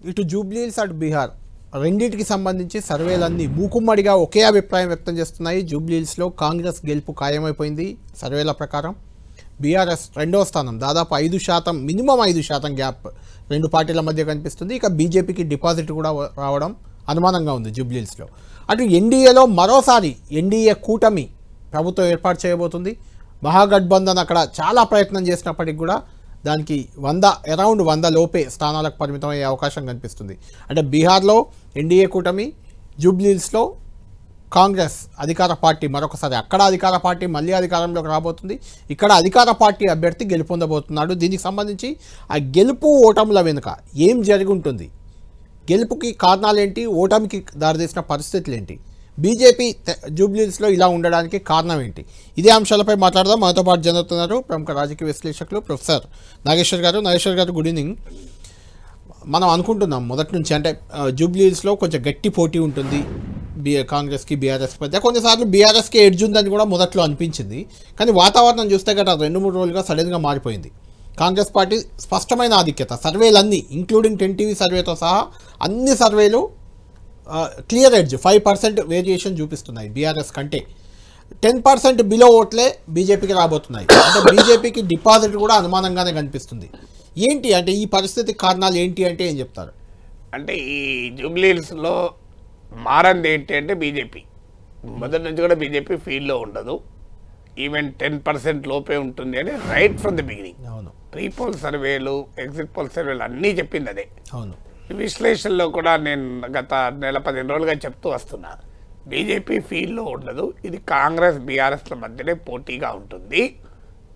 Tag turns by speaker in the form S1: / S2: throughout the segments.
S1: ఇటు జూబ్లీహిల్స్ అటు బీహార్ రెండింటికి సంబంధించి సర్వేలన్నీ మూకుమ్మడిగా ఒకే అభిప్రాయం వ్యక్తం చేస్తున్నాయి. జూబ్లీహిల్స్లో కాంగ్రెస్ గెలుపు ఖాయమైపోయింది సర్వేల ప్రకారం. బీఆర్ఎస్ రెండవ స్థానం, దాదాపు 5%, మినిమం 5% గ్యాప్ రెండు పార్టీల మధ్య కనిపిస్తుంది. ఇక బీజేపీకి డిపాజిట్ కూడా రావడం అనుమానంగా ఉంది జూబ్లీహిల్స్లో. అటు ఎన్డీఏలో మరోసారి ఎన్డీఏ కూటమి ప్రభుత్వం ఏర్పాటు చేయబోతుంది. మహాగఠబంధన్ అక్కడ చాలా ప్రయత్నం చేసినప్పటికీ కూడా దానికి అరౌండ్ 100 లోపే స్థానాలకు పరిమితమయ్యే అవకాశం కనిపిస్తుంది. అంటే బీహార్లో ఎన్డీఏ కూటమి, జూబ్లీహిల్స్లో కాంగ్రెస్ అధికార పార్టీ మరొకసారి, అక్కడ అధికార పార్టీ మళ్ళీ అధికారంలోకి రాబోతుంది. ఇక్కడ అధికార పార్టీ అభ్యర్థి గెలుపొందబోతున్నాడు. దీనికి సంబంధించి ఆ గెలుపు ఓటముల వెనుక ఏం జరిగి ఉంటుంది, గెలుపుకి కారణాలేంటి, ఓటమికి దారితీసిన పరిస్థితులు ఏంటి, బీజేపీ జూబ్లీహిల్స్లో ఇలా ఉండడానికి కారణం ఏంటి, ఇదే అంశాలపై మాట్లాడదాం. మనతో పాటు జరుగుతున్నారు ప్రముఖ రాజకీయ విశ్లేషకులు ప్రొఫెసర్ నాగేశ్వర్ గారు. నాగేశ్వర్ గారు, గుడ్ ఈవినింగ్. మనం అనుకుంటున్నాం మొదటి నుంచి, అంటే జూబ్లీహిల్స్లో కొంచెం గట్టి పోటీ ఉంటుంది కాంగ్రెస్కి బీఆర్ఎస్కి మధ్య. కొన్నిసార్లు బీఆర్ఎస్కి ఎడ్జ్ ఉందని కూడా మొదట్లో అనిపించింది. కానీ వాతావరణం చూస్తే గట్రా 2-3 రోజులుగా సడన్గా మారిపోయింది. కాంగ్రెస్ పార్టీ స్పష్టమైన ఆధిక్యత, సర్వేలన్నీ ఇంక్లూడింగ్ 10 TV సర్వేతో సహా అన్ని సర్వేలు క్లియర్ ఎడ్జ్ 5% వేరియేషన్ చూపిస్తున్నాయి బీఆర్ఎస్ కంటే. 10% బిలో ఓట్లే బీజేపీకి రాబోతున్నాయి. అంటే బీజేపీకి డిపాజిట్ కూడా అనుమానంగానే కనిపిస్తుంది. ఏంటి అంటే ఈ పరిస్థితి కారణాలు ఏంటి అంటే ఏం చెప్తారు?
S2: అంటే ఈ జూబ్లీహిల్స్లో మారంది ఏంటి అంటే బీజేపీ మొదటి నుంచి కూడా బీజేపీ ఫీల్డ్లో ఉండదు. ఈవెన్ 10% లోపే ఉంటుంది అని రైట్ ఫ్రమ్ ది బిగినింగ్.
S1: అవును,
S2: ప్రీ పోల్ సర్వేలు, ఎగ్జిట్ పోల్ సర్వేలు అన్నీ చెప్పింది అదే.
S1: అవును,
S2: విశ్లేషణలో కూడా నేను గత 15 రోజులుగా చెప్తూ వస్తున్నా, బీజేపీ ఫీల్డ్లో ఉండదు. ఇది కాంగ్రెస్ బీఆర్ఎస్ల మధ్యనే పోటీగా ఉంటుంది.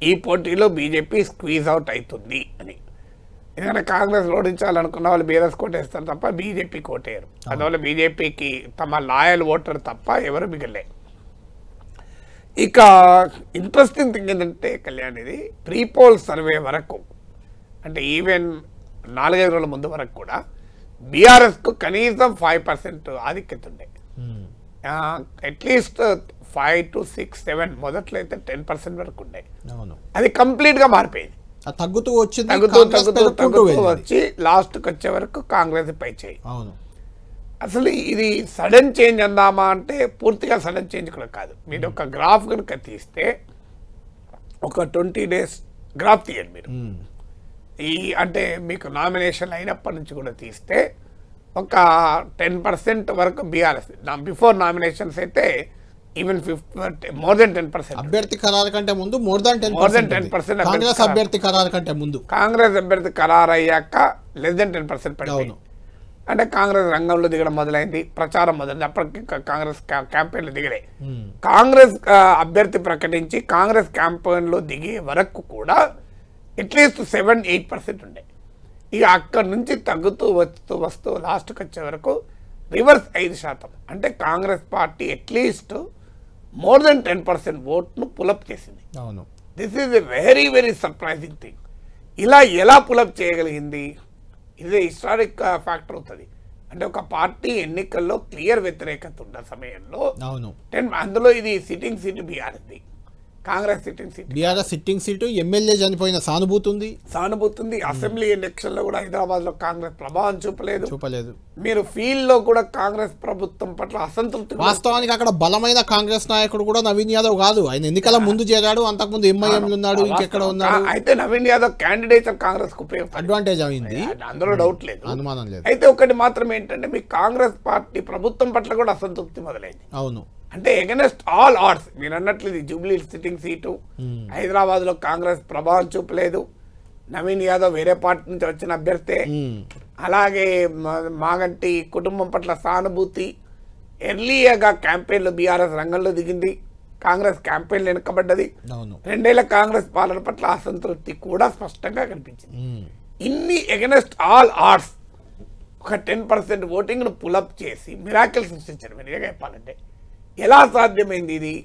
S2: ఈ పోటీలో బీజేపీ స్క్వీజ్ అవుట్ అవుతుంది అని. ఎందుకంటే కాంగ్రెస్ ఓడించాలనుకున్న వాళ్ళు బీఆర్ఎస్ కోటేస్తారు తప్ప బీజేపీ కోటేయరు. అందువల్ల బీజేపీకి తమ లాయల్ ఓటర్ తప్ప ఎవరు మిగిలే. ఇక ఇంట్రెస్టింగ్ థింగ్ ఏంటంటే కళ్యాణ్, ఇది ప్రీ పోల్ సర్వే వరకు, అంటే ఈవెన్ 4-5 రోజుల ముందు వరకు కూడా బీఆర్ఎస్కు కనీసం 5% ఆధిక్యత ఉండే. అట్లీస్ట్ 5 to 6, 7 మొదట్లో అయితే 10% వరకు ఉండే. అది కంప్లీట్గా మారిపోయింది.
S1: తగ్గుతూ
S2: వచ్చి లాస్ట్కి వచ్చే వరకు కాంగ్రెస్ పై చేయి. అసలు ఇది సడన్ చేంజ్ అందామా అంటే పూర్తిగా సడన్ చేంజ్ కూడా కాదు. మీరు ఒక గ్రాఫ్ కనుక తీస్తే, ఒక 20 days గ్రాఫ్ తీయండి మీరు. అంటే మీకు నామినేషన్ అయినప్పటి నుంచి కూడా తీస్తే ఒక 10% వరకు బీఆర్ఎస్, బిఫోర్ నామినేషన్స్ అయితే ఈవెన్ మోర్ దెన్ 10%.
S1: అభ్యర్థి ఖరారు కంటే ముందు మోర్ దెన్ 10%. కాంగ్రెస్ అభ్యర్థి ఖరారు కంటే ముందు,
S2: కాంగ్రెస్ అభ్యర్థి ఖరారు అయ్యాక లెస్ దెన్ 10% పడింది. అంటే కాంగ్రెస్ రంగంలో దిగడం మొదలైంది, ప్రచారం మొదలైంది. అప్పటికి కాంగ్రెస్ క్యాంపెయిన్లు దిగలే. కాంగ్రెస్ అభ్యర్థి ప్రకటించి కాంగ్రెస్ క్యాంపెయిన్లో దిగే వరకు కూడా అట్లీస్ట్ 7-8% ఉండే. ఇక అక్కడి నుంచి తగ్గుతూ వస్తూ లాస్ట్కి వచ్చే వరకు రివర్స్ 5%. అంటే Congress party at least more than 10% ఓట్ను పులప్ చేసింది. This is a very very surprising thing. ఇలా ఎలా పులప్ చేయగలిగింది? ఇది హిస్టారిక్ ఫ్యాక్టర్ అవుతుంది. అంటే ఒక పార్టీ ఎన్నికల్లో క్లియర్ వ్యతిరేకత ఉన్న సమయంలో అందులో ఇది సిట్టింగ్ సీటు బీఆర్ఎస్ది, కాంగ్రెస్ సిట్టింగ్ సీటు, ఎమ్మెల్యే చనిపోయిన సానుభూతి ఉంది. అసెంబ్లీ ఎలక్షన్ లో కూడా హైదరాబాద్ లో కాంగ్రెస్ ప్రభావం చూపలేదు. మీరు ఫీల్డ్ లో కూడా కాంగ్రెస్ ప్రభుత్వం పట్ల అసంతృప్తి.
S1: వాస్తవానికి అక్కడ బలమైన కాంగ్రెస్ నాయకుడు కూడా నవీన్ యాదవ్ కాదు. ఆయన ఎన్నికల ముందు చేరాడు, అంతకుముందు ఎంఐఎంలు ఉన్నాడు, ఇంకెక్కడ ఉన్నాడు.
S2: అయితే నవీన్ యాదవ్ క్యాండిడేట్ కాంగ్రెస్ కు
S1: అడ్వాంటేజ్ అయింది,
S2: అందులో డౌట్ లేదు,
S1: అనుమానం లేదు.
S2: అయితే ఒకటి మాత్రం ఏంటంటే మీ కాంగ్రెస్ పార్టీ ప్రభుత్వం పట్ల కూడా అసంతృప్తి మొదలైంది.
S1: అవును,
S2: అంటే ఎగనెస్ట్ ఆల్ ఆర్డ్స్. మీరు అన్నట్లు ఇది జూబ్లీహిల్స్ సిట్టింగ్ సీటు, హైదరాబాద్ లో కాంగ్రెస్ ప్రభావం చూపలేదు, నవీన్ యాదవ్ వేరే పార్టీ నుంచి వచ్చిన అభ్యర్థి, అలాగే మాగంటి కుటుంబం పట్ల సానుభూతి. ఎర్లీగా క్యాంపెయిన్లో బీఆర్ఎస్ రంగంలో దిగింది, కాంగ్రెస్ క్యాంపెయిన్ వెనుకబడ్డది. 2 ఏళ్ల కాంగ్రెస్ పాలన పట్ల అసంతృప్తి కూడా స్పష్టంగా కనిపించింది. ఇన్ని ఎగనెస్ట్ ఆల్ ఆర్డ్స్ ఒక 10% ఓటింగ్ ను పులప్ చేసి మిరాకిల్ సృష్టించారు. మీరు చెప్పాలంటే ఎలా సాధ్యమైంది ఇది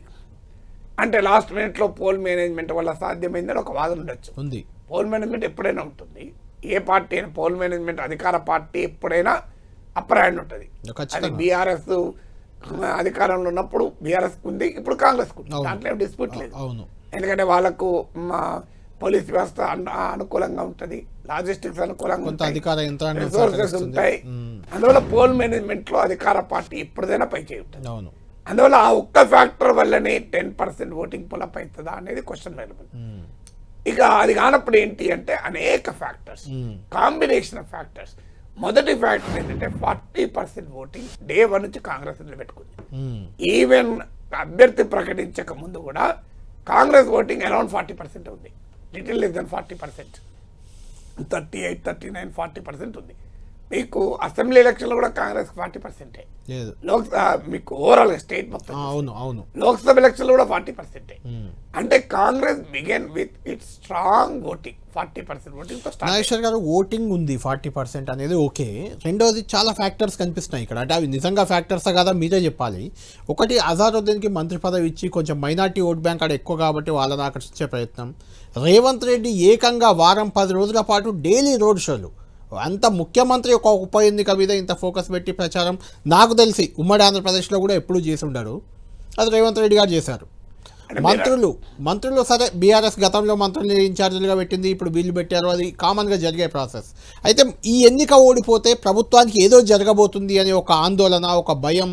S2: అంటే లాస్ట్ మినిట్లో పోల్ మేనేజ్మెంట్ వల్ల సాధ్యమైందని ఒక వాదన ఉండొచ్చు. పోల్ మేనేజ్మెంట్ ఎప్పుడైనా ఉంటుంది. ఏ పార్టీ అయినా పోల్ మేనేజ్మెంట్, అధికార పార్టీ ఎప్పుడైనా అప్పర్ హ్యాండ్ ఉంటుంది. అది బీఆర్ఎస్ అధికారంలో ఉన్నప్పుడు బీఆర్ఎస్ ఉంది, ఇప్పుడు కాంగ్రెస్ ఉంది, దాంట్లో డిస్ప్యూట్ లేదు. ఎందుకంటే వాళ్ళకు పోలీస్ వ్యవస్థ అనుకూలంగా ఉంటుంది, లాజిస్టిక్స్ అనుకూలంగా
S1: కొంత అధికార యంత్రాంగం
S2: రిసోర్సెస్ ఉంటాయి. అందువల్ల పోల్ మేనేజ్మెంట్ లో అధికార పార్టీ ఎప్పుడైనా పై చేయుంటుంది.
S1: అవును.
S2: అందువల్ల ఆ ఒక్క ఫ్యాక్టర్ వల్లనే 10% ఓటింగ్ పులప్ అవుతుందా అనేది క్వశ్చన్ అవైలబుల్. ఇక అది కానప్పుడు ఏంటి అంటే అనేక ఫ్యాక్టర్స్, కాంబినేషన్ ఆఫ్ ఫ్యాక్టర్స్. మొదటి ఫ్యాక్టర్ ఏంటంటే 40% ఓటింగ్ డే 1 నుంచి కాంగ్రెస్ నిలబెట్టుకుంది. ఈవెన్ అభ్యర్థి ప్రకటించక ముందు కూడా కాంగ్రెస్ ఓటింగ్ అరౌండ్ 40% ఉంది, లిటిల్ లెస్ దెన్ 40%, 38, 39, 40% ఉంది. మీకు అసెంబ్లీ ఎలక్షన్లో కూడా కాంగ్రెస్ 40%
S1: లేదు.
S2: మీకు ఓవరాల్ గా స్టేట్ మొత్తం
S1: అవును అవును
S2: లోక్సభ ఎలక్షన్లో కూడా 40%. అంటే Congress began with its strong voting, 40% voting తో స్టార్ట్.
S1: నాగేశ్వర్ గారు, ఓటింగ్ ఉంది 40% అనేది ఓకే. రెండోది చాలా ఫ్యాక్టర్స్ కనిపిస్తున్నాయి ఇక్కడ. అంటే అవి నిజంగా ఫ్యాక్టర్సా కదా మీరే చెప్పాలి. ఒకటి, అజారుద్దీన్కి మంత్రి పదవి ఇచ్చి కొంచెం మైనార్టీ ఓట్ బ్యాంక్ అక్కడ ఎక్కువ కాబట్టి వాళ్ళని ఆకర్షించే ప్రయత్నం. రేవంత్ రెడ్డి ఏకంగా వారం 10 రోజుల పాటు డైలీ రోడ్ షోలు, అంత ముఖ్యమంత్రి ఒక ఉప ఎన్నిక మీద ఇంత ఫోకస్ పెట్టి ప్రచారం నాకు తెలిసి ఉమ్మడి ఆంధ్రప్రదేశ్లో కూడా ఎప్పుడూ చేసి ఉండరు. అది రేవంత్ రెడ్డి గారు చేశారు. మంత్రులు సరే, బీఆర్ఎస్ గతంలో మంత్రుల్ని ఇన్ఛార్జీలుగా పెట్టింది, ఇప్పుడు వీళ్ళు పెట్టారు, అది కామన్గా జరిగే ప్రాసెస్. అయితే ఈ ఎన్నిక ఓడిపోతే ప్రభుత్వానికి ఏదో జరగబోతుంది అనే ఒక ఆందోళన, ఒక భయం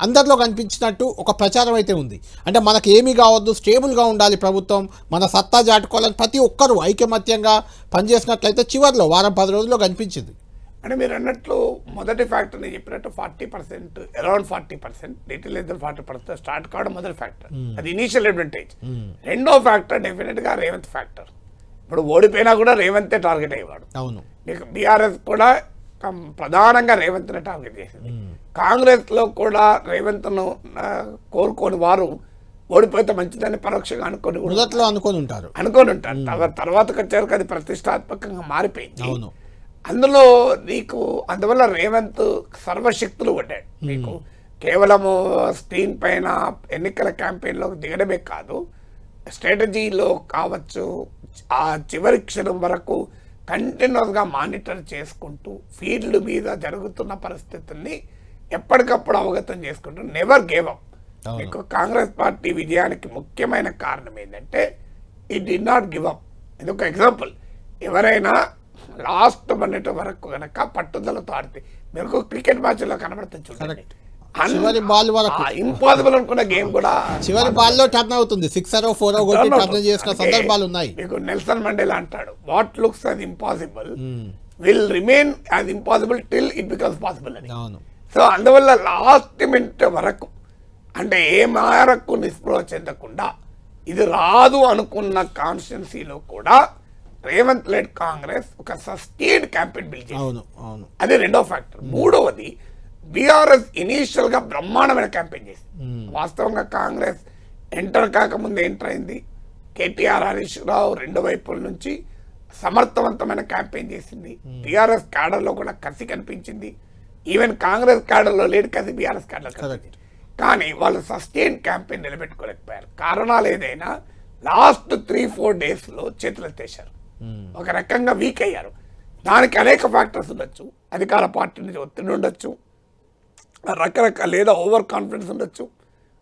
S1: అందరిలో కనిపించినట్టు ఒక ప్రచారం అయితే ఉంది. అంటే మనకు ఏమీ కావద్దు, స్టేబుల్గా ఉండాలి ప్రభుత్వం, మన సత్తా చాటుకోవాలని ప్రతి ఒక్కరూ ఐకమత్యంగా పనిచేసినట్లయితే చివరిలో వారం 10 రోజుల్లో కనిపించింది.
S2: అంటే మీరు అన్నట్లు మొదటి ఫ్యాక్టర్ నేను చెప్పినట్టు 40%, around 40%, little less than 40% start కావడం మొదటి ఫ్యాక్టర్, అది ఇనీషియల్ అడ్వాంటేజ్. రెండో ఫ్యాక్టర్ డెఫినెట్ గా రేవంత్ ఫ్యాక్టర్. ఇప్పుడు ఓడిపోయినా కూడా రేవంతే టార్గెట్ అయ్యేవాడు.
S1: అవును.
S2: మీకు బీఆర్ఎస్ కూడా ప్రధానంగా రేవంత్ని టార్గెట్ చేసింది. కాంగ్రెస్ లో కూడా రేవంత్ను కోరుకోని వారు ఓడిపోతే మంచిదని పరోక్షంగా అనుకొని
S1: ఉంటారు.
S2: తర్వాతకి వచ్చేసరికి అది ప్రతిష్టాత్మకంగా మారిపోయింది. అందులో నీకు అందువల్ల రేవంత్ సర్వశక్తులు పడ్డాడు. మీకు కేవలము స్క్రీన్ పైన ఎన్నికల క్యాంపెయిన్లో దిగడమే కాదు, స్ట్రాటజీలో కావచ్చు, ఆ చివరి క్షణం వరకు కంటిన్యూస్గా మానిటర్ చేసుకుంటూ ఫీల్డ్ మీద జరుగుతున్న పరిస్థితుల్ని ఎప్పటికప్పుడు అవగతం చేసుకుంటూ నెవర్ గేవ్ అప్. మీకు కాంగ్రెస్ పార్టీ విజయానికి ముఖ్యమైన కారణం ఏంటంటే it did not give up. ఇది ఒక ఎగ్జాంపుల్. ఎవరైనా లాస్ట్ మినిట్ వరకు కనుక పట్టుదలతో ఆడితే మీకు క్రికెట్ మ్యాచ్లో కనబడుతుంది చూడండి, ఇంపాసిబుల్ అనుకున్న గేమ్ కూడా
S1: చివరి బాల్ లో టర్న్ అవుతుంది, 6 or 4 కొట్టి టర్న్ చేసిన సందర్భాలు ఉన్నాయి.
S2: మీకు నెల్సన్ మండేలా అంటాడు, what looks as impossible will remain as impossible till it becomes possible అని. సో అందువల్ల లాస్ట్ మినిట్ వరకు అంటే ఏ మేరకు నిస్పృహ చెందకుండా ఇది రాదు అనుకున్న కాన్స్టిట్యున్సీలో కూడా రేవంత్ లెడ్ కాంగ్రెస్ ఒక సస్టైన్డ్ క్యాంపెయిన్ బిల్డ్ చేసింది. అది రెండో ఫ్యాక్టర్. మూడవది, బీఆర్ఎస్ ఇనీషియల్ గా బ్రహ్మాండమైన క్యాంపెయిన్ చేసింది. వాస్తవంగా కాంగ్రెస్ ఎంటర్ కాకముందు ఎంటర్ అయింది. కేటీఆర్, హరీష్ రావు రెండు వైపుల నుంచి సమర్థవంతమైన క్యాంపెయిన్ చేసింది. టీఆర్ఎస్ క్యాడర్లో కూడా కసి కనిపించింది. ఈవెన్ కాంగ్రెస్ క్యాడర్లో లేడు కసి బీఆర్ఎస్ క్యాడర్ కనిపించింది. కానీ వాళ్ళు సస్టైన్ క్యాంపెయిన్ నిలబెట్టుకోలేకపోయారు. కారణాలు ఏదైనా లాస్ట్ 3-4 డేస్లో చేతులు ఎత్తేశారు, ఒక రకంగా వీక్ అయ్యారు. దానికి అనేక ఫ్యాక్టర్స్ ఉండొచ్చు. అధికార పార్టీ నుంచి ఒత్తిడి ఉండొచ్చు, రకరకాల లేదా ఓవర్ కాన్ఫిడెన్స్ ఉండొచ్చు.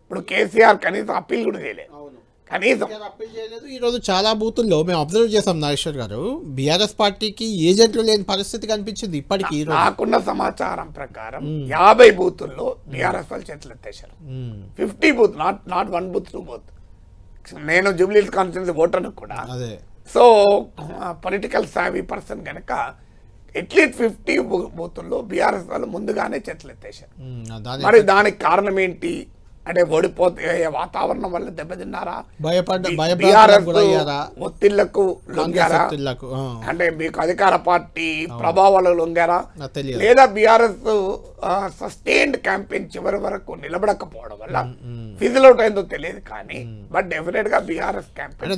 S2: ఇప్పుడు కేసీఆర్ కనీసం అప్పీల్ కూడా చేయలేదు. కనీసం
S1: ఈరోజు చాలా బూతుల్లో మేము అబ్జర్వ్ చేసాం నాగేశ్వర్ గారు, బీఆర్ఎస్ పార్టీకి ఏజెంట్లు లేని పరిస్థితి కనిపించింది. ఇప్పటికీ
S2: నాకున్న సమాచారం ప్రకారం 50 బూతుల్లో బీఆర్ఎస్ వాళ్ళు చేతులు ఎత్తేశారు. 50 బూత్, నాట్ 1 బూత్ 2 బూత్. నేను జూబ్లీహిల్స్ కాన్స్టిట్యున్సీ ఓటర్ను కూడా. సో పొలిటికల్ సావీ పర్సన్ కనుక అట్లీస్ట్ 50 బూతుల్లో బీఆర్ఎస్ వాళ్ళు ముందుగానే చేతులు ఎత్తేశారు. మరి దానికి కారణం ఏంటి అంటే ఓడిపోతే వాతావరణం వల్ల దెబ్బతిన్నారా, ఒత్తిళ్లకు లొంగారా, అంటే మీకు అధికార పార్టీ ప్రభావాలకు లొంగారా, లేదా బీఆర్ఎస్ సస్టైన్డ్ క్యాంపెయిన్ చివరి వరకు నిలబడకపోవడం వల్ల ఫిజిల్ అవుట్ అయిందో తెలియదు. కానీ బట్ డెఫినెట్ గా బీఆర్ఎస్ క్యాంపెయిన్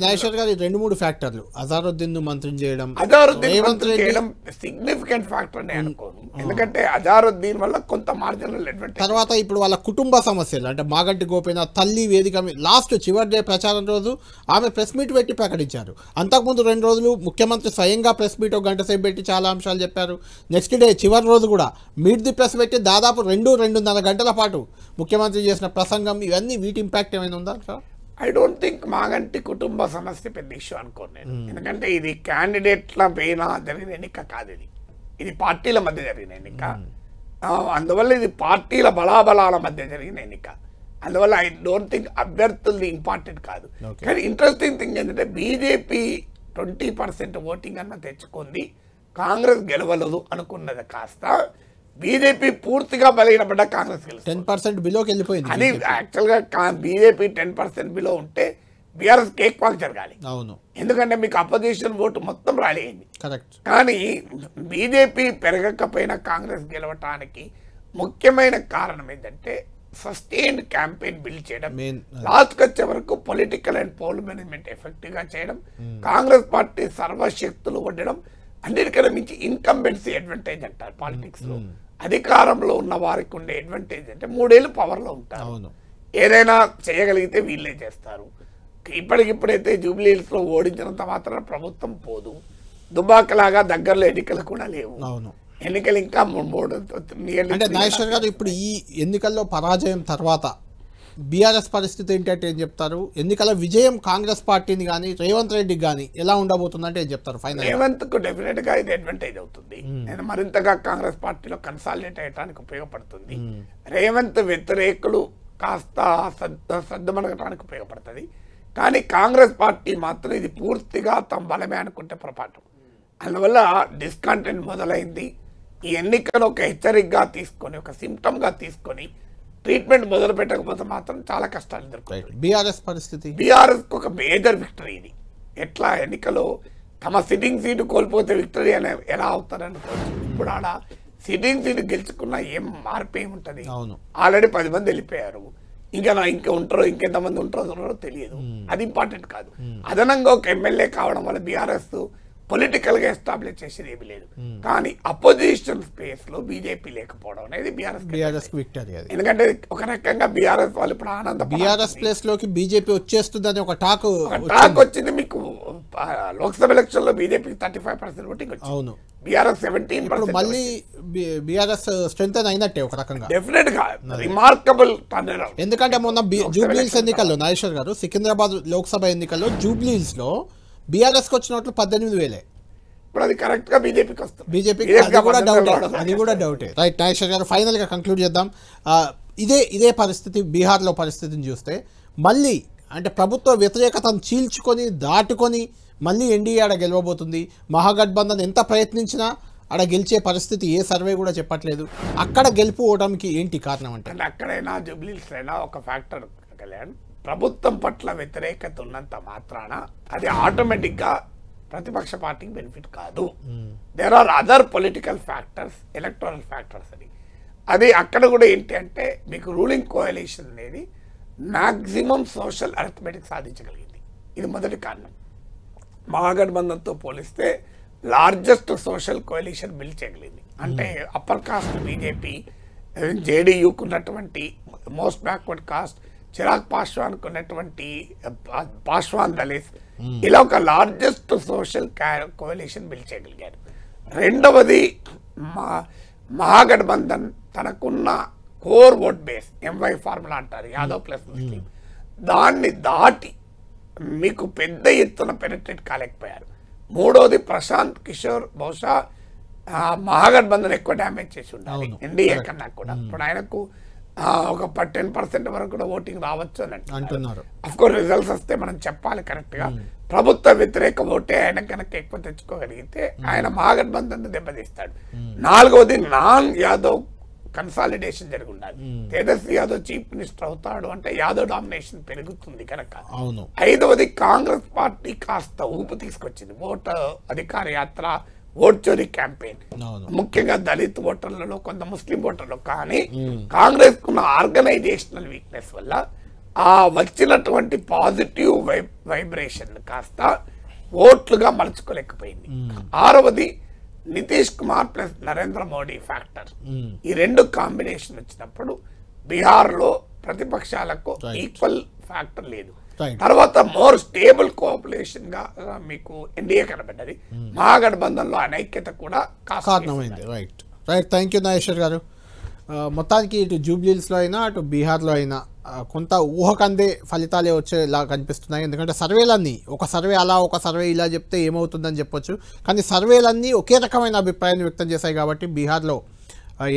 S1: 2-3 ఫ్యాక్టర్లు, అజారుద్దీన్ మంత్రిని చేయడం,
S2: సిగ్నిఫికెంట్ ఫ్యాక్టర్ అని అనుకోను. ఎందుకంటే అజారుద్దీన్ వల్ల కొంత మార్జినల్ అడ్వాంటేజ్.
S1: తర్వాత ఇప్పుడు వాళ్ళ కుటుంబ సమస్యలు, అంటే మాగంటి గోపీనాథ్ తల్లి వేదిక లాస్ట్ చివరి డే ప్రచారం రోజు ఆమె ప్రెస్ మీట్ పెట్టి ప్రకటించారు. అంతకుముందు 2 రోజులు ముఖ్యమంత్రి స్వయంగా ప్రెస్ మీట్ 1 గంట సేపు పెట్టి చాలా అంశాలు చెప్పారు. నెక్స్ట్ డే చివరి రోజు కూడా మీట్ ది ప్రెస్ పెట్టి దాదాపు 2-2.5 గంటల పాటు ముఖ్యమంత్రి చేసిన ప్రసంగం, ఇవన్నీ వీటి ఇంపాక్ట్ ఏమైనా ఉందా sir?
S2: I don't think Maganti కుటుంబ సమస్య పెద్ద ఇష్యూ అనుకోను నేను. ఎందుకంటే ఇది క్యాండిడేట్ల పైన జరిగిన ఎన్నిక కాదు, ఇది పార్టీల మధ్య జరిగిన ఎన్నిక. అందువల్ల ఇది పార్టీల బలాబలాల మధ్య జరిగిన ఎన్నిక. అందువల్ల ఐ డోంట్ థింక్ అభ్యర్థులది ఇంపార్టెంట్ కాదు. కానీ ఇంట్రెస్టింగ్ థింగ్ ఏంటంటే బీజేపీ 20% ఓటింగ్ అన్న తెచ్చుకుంది, కాంగ్రెస్ గెలవలేదు అనుకున్నది కాస్త బీజేపీ పూర్తిగా బలహీనపడ్డ కాంగ్రెస్ గెలుస్తుంది.
S1: 10% బిలోకి వెళ్ళిపోయింది
S2: అది యాక్చువల్గా బీజేపీ 10% బిలో ఉంటే బీఆర్ఎస్ కేక్ వాక్ జరగాలి.
S1: అవును,
S2: ఎందుకంటే మీకు అపోజిషన్ ఓటు మొత్తం రాలేయింది.
S1: కరెక్ట్.
S2: కానీ బీజేపీ పెరగకపోయినా కాంగ్రెస్ గెలవటానికి ముఖ్యమైన కారణం ఏంటంటే సస్టైన్డ్ క్యాంపెయిన్ బిల్డ్ చేయడం, లాస్ట్కి వచ్చే వరకు పొలిటికల్ అండ్ పోల్ మేనేజ్మెంట్ ఎఫెక్టివ్గా చేయడం, కాంగ్రెస్ పార్టీ సర్వశక్తులు ఉండడం, అన్నిటికన్నా మించి ఇన్కంబెన్సీ అడ్వాంటేజ్ అంటారు పాలిటిక్స్ లో. అధికారంలో ఉన్న వారికి ఉండే అడ్వాంటేజ్ అంటే 3 ఏళ్ళు పవర్లో ఉంటారు, ఏదైనా చేయగలిగితే వీళ్ళే చేస్తారు. ఇప్పటికిప్పుడైతే జూబ్లీ హిల్స్ లో ఓడించినంత మాత్రం ప్రభుత్వం పోదు, దుబాకలాగా దగ్గరలో ఎన్నికలు కూడా లేవు. ఎన్నికలు ఇంకా 3
S1: అంటే నాగేశ్వర్ గారు ఇప్పుడు ఈ ఎన్నికల్లో పరాజయం తర్వాత బీఆర్ఎస్ పరిస్థితి ఏంటంటే ఏం చెప్తారు? ఎన్నికల విజయం కాంగ్రెస్ పార్టీని కానీ రేవంత్ రెడ్డికి కానీ ఎలా ఉండబోతుందంటే ఏం చెప్తారు? ఫైనల్
S2: రేవంత్ కు డెఫినెట్ గా ఇది అడ్వాంటేజ్ అవుతుంది. నేను మరింతగా కాంగ్రెస్ పార్టీలో కన్సాలిడేట్ అయ్యడానికి ఉపయోగపడుతుంది. రేవంత్ వ్యతిరేకులు కాస్త సర్దుమణగటానికి ఉపయోగపడుతుంది. కానీ కాంగ్రెస్ పార్టీ మాత్రం ఇది పూర్తిగా తమ బలమే అనుకుంటే పొరపాటు. అందువల్ల డిస్కంటెంట్ మొదలైంది. ఈ ఎన్నికను ఒక హెచ్చరికగా తీసుకొని, ఒక సిమ్టమ్గా తీసుకొని ట్రీట్మెంట్ మొదలు పెట్టకపోతే మాత్రం చాలా కష్టాలు ఎదుర్కొంటారు.
S1: బీఆర్ఎస్ పరిస్థితి,
S2: బీఆర్ఎస్ ఒక మేజర్ విక్టరీ ఇది. ఎట్లా ఎన్నికలో తమ సిట్టింగ్ సీటు కోల్పోతే విక్టరీ అని ఎలా అవుతారనుకోవచ్చు. ఇప్పుడు ఆడ సిట్టింగ్ సీటు గెలుచుకున్న ఏం మార్పు ఏముంటుంది? ఆల్రెడీ 10 మంది వెళ్ళిపోయారు, ఇంకా ఉంటారో ఇంకెంతమంది ఉంటారో తెలియదు. అది ఇంపార్టెంట్ కాదు. అదనంగా ఒక ఎమ్మెల్యే కావడం వల్ల బీఆర్ఎస్ పొలిటికల్ గా ఎస్టాబ్లిష్ చేసేది ఏమీ లేదు. కానీ అపోజిషన్ స్పేస్ లో బీజేపీ లేకపోవడం అనేది బీఆర్ఎస్
S1: విక్టరీ.
S2: ఎందుకంటే ఒక రకంగా బీఆర్ఎస్ వాళ్ళు ఇప్పుడు ఆనంద
S1: బీఆర్ఎస్ ప్లేస్ లోకి బీజేపీ వచ్చేస్తుందని ఒక టాక్
S2: వచ్చింది. మీకు లోక్సభ ఎలక్షన్ లో బీజేపీకి 35% ఓటింగ్ వచ్చింది. అవును, బీఆర్ఎస్ 17%.
S1: మళ్ళీ బీఆర్ఎస్ స్ట్రెంత్ అయినట్టే ఒక రకంగా,
S2: డెఫినెట్ గా రిమార్కబుల్ టర్న్ అరౌండ్.
S1: ఎందుకంటే మొన్న జూబ్లీ హిల్స్ ఎన్నికల్లో నాగేశ్వర్ గారు సికింద్రాబాద్ లోక్సభ ఎన్నికల్లో జూబ్లీ హిల్స్ లో బీఆర్ఎస్ కు వచ్చిన ఓట్లు 18,000.
S2: ఇప్పుడు అది కరెక్ట్ గా బీజేపీకి వస్తుంది.
S1: బీజేపీకి అది కూడా డౌటే. రైట్ నాగేశ్వర్ గారు, ఫైనల్ గా కంక్లూడ్ చేద్దాం. ఇదే పరిస్థితి బీహార్లో పరిస్థితిని చూస్తే మళ్ళీ అంటే ప్రభుత్వ వ్యతిరేకతను చీల్చుకొని దాటుకొని మళ్ళీ ఎన్డీఏ ఆడ గెలవబోతుంది. మహాగఠబంధన్ ఎంత ప్రయత్నించినా ఆడ గెలిచే పరిస్థితి ఏ సర్వే కూడా చెప్పట్లేదు. అక్కడ గెలుపు ఓవడానికి ఏంటి కారణం అంటే
S2: అక్కడైనా జూబ్లీహిల్స్ అయినా ఒక ఫ్యాక్టర్ కళ్యాణ్, ప్రభుత్వం పట్ల వ్యతిరేకత ఉన్నంత మాత్రాన అది ఆటోమేటిక్గా ప్రతిపక్ష పార్టీకి బెనిఫిట్ కాదు. There are other political factors, electoral factors అని. అది అక్కడ కూడా ఏంటి అంటే మీకు రూలింగ్ కోalition అనేది మ్యాక్సిమం సోషల్ అరిథమెటిక్ సాధించగలిగింది. ఇది మొదటి కారణం. మహాగఠబంధన్తో పోలిస్తే లార్జెస్ట్ సోషల్ కోalition బిల్డ్ చేయగలిగింది. అంటే అప్పర్ కాస్ట్ బీజేపీ, జేడీయూకు ఉన్నటువంటి మోస్ట్ బ్యాక్వర్డ్ కాస్ట్, చిరాగ్ పాస్వాన్కు ఉన్నటువంటి పాస్వాన్ దళిత్, ఇలా ఒక లార్జెస్ట్ సోషల్ కోalition బిల్డ్ చేయగలిగారు. రెండవది మహాగఠబంధన్ తనకున్న core vote base, MY formula అంటారు, యాదవ్ ప్లస్ ముస్లిం, దాన్ని దాటి మీకు పెద్ద ఎత్తున పెనట్రేట్ కాలేకపోయారు. మూడవది ప్రశాంత్ కిషోర్ బహుశా మహాగఠబంధన్ ఎక్కువ డ్యామేజ్ చేసి ఉండాలి ఎన్డీఏ కన్నా కూడా. ఇప్పుడు ఆయనకు ఒక 10% వరకు కూడా ఓటింగ్ రావచ్చు అని అంటున్నారు. అఫ్కోర్స్ రిజల్ట్స్ వస్తే మనం చెప్పాలి కరెక్ట్గా. ప్రభుత్వ వ్యతిరేక ఓటే ఆయన కనుక ఎక్కువ తెచ్చుకోగలిగితే ఆయన మహాగఠబంధన్ దెబ్బతీస్తాడు. నాలుగవది నాన్ యాదవ్ కన్సాలిడేషన్ జరిగి ఉండాలి. తేజస్వి యాదవ్ చీఫ్ మినిస్టర్ అవుతాడు అంటే యాదవ్ డామినేషన్ పెరుగుతుంది కనుక. ఐదవది కాంగ్రెస్ పార్టీ కాస్త ఊపు తీసుకొచ్చింది. ఓటు అధికార యాత్ర, ఓట్ చోరీ క్యాంపెయిన్, ముఖ్యంగా దళిత్ ఓటర్లలో, కొంత ముస్లిం ఓటర్లు. కానీ కాంగ్రెస్ కున్న ఆర్గనైజేషనల్ వీక్నెస్ వల్ల ఆ వచ్చినటువంటి పాజిటివ్ వైబ్రేషన్ కాస్త ఓట్లుగా మలుచుకోలేకపోయింది. ఆరవది నితీష్ కుమార్ ప్లస్ నరేంద్ర మోడీ ఫ్యాక్టర్. ఈ రెండు కాంబినేషన్ వచ్చినప్పుడు బీహార్లో ప్రతిపక్షాలకు ఈక్వల్ ఫ్యాక్టర్ లేదు. తర్వాత మోర్ స్టేబుల్ కోఆపరేషన్ గా మీకు ఎన్డీఏ కనబడ్డది. మహాగఠబంధన్లో అనైక్యత కూడా కారణమైంది.
S1: రైట్ థ్యాంక్ యూ నాగేశ్వర్ గారు. మొత్తానికి ఇటు జూబ్లీహిల్స్లో అయినా అటు బీహార్లో అయినా కొంత ఊహకందే ఫలితాలే వచ్చేలా కనిపిస్తున్నాయి. ఎందుకంటే సర్వేలన్నీ ఒక సర్వే అలా ఒక సర్వే ఇలా చెప్తే ఏమవుతుందని చెప్పొచ్చు, కానీ సర్వేలన్నీ ఒకే రకమైన అభిప్రాయాన్ని వ్యక్తం చేశాయి. కాబట్టి బీహార్లో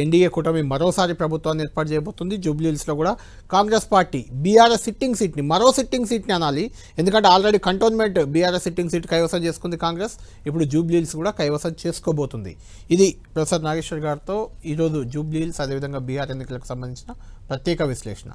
S1: ఎన్డీఏ కూటమి మరోసారి ప్రభుత్వాన్ని ఏర్పాటు చేయబోతుంది. జూబ్లీహిల్స్లో కూడా కాంగ్రెస్ పార్టీ బీఆర్ఎస్ సిట్టింగ్ సీట్ని, మరో సిట్టింగ్ సీట్ని అనాలి, ఎందుకంటే already cantonment BRS sitting seat కైవసం చేసుకుంది కాంగ్రెస్, ఇప్పుడు జూబ్లీహిల్స్ కూడా కైవసం చేసుకోబోతుంది. ఇది ప్రొఫెసర్ నాగేశ్వర్ గారితో ఈరోజు జూబ్లీహిల్స్ అదేవిధంగా బీహార్ ఎన్నికలకు సంబంధించిన ప్రత్యేక విశ్లేషణ.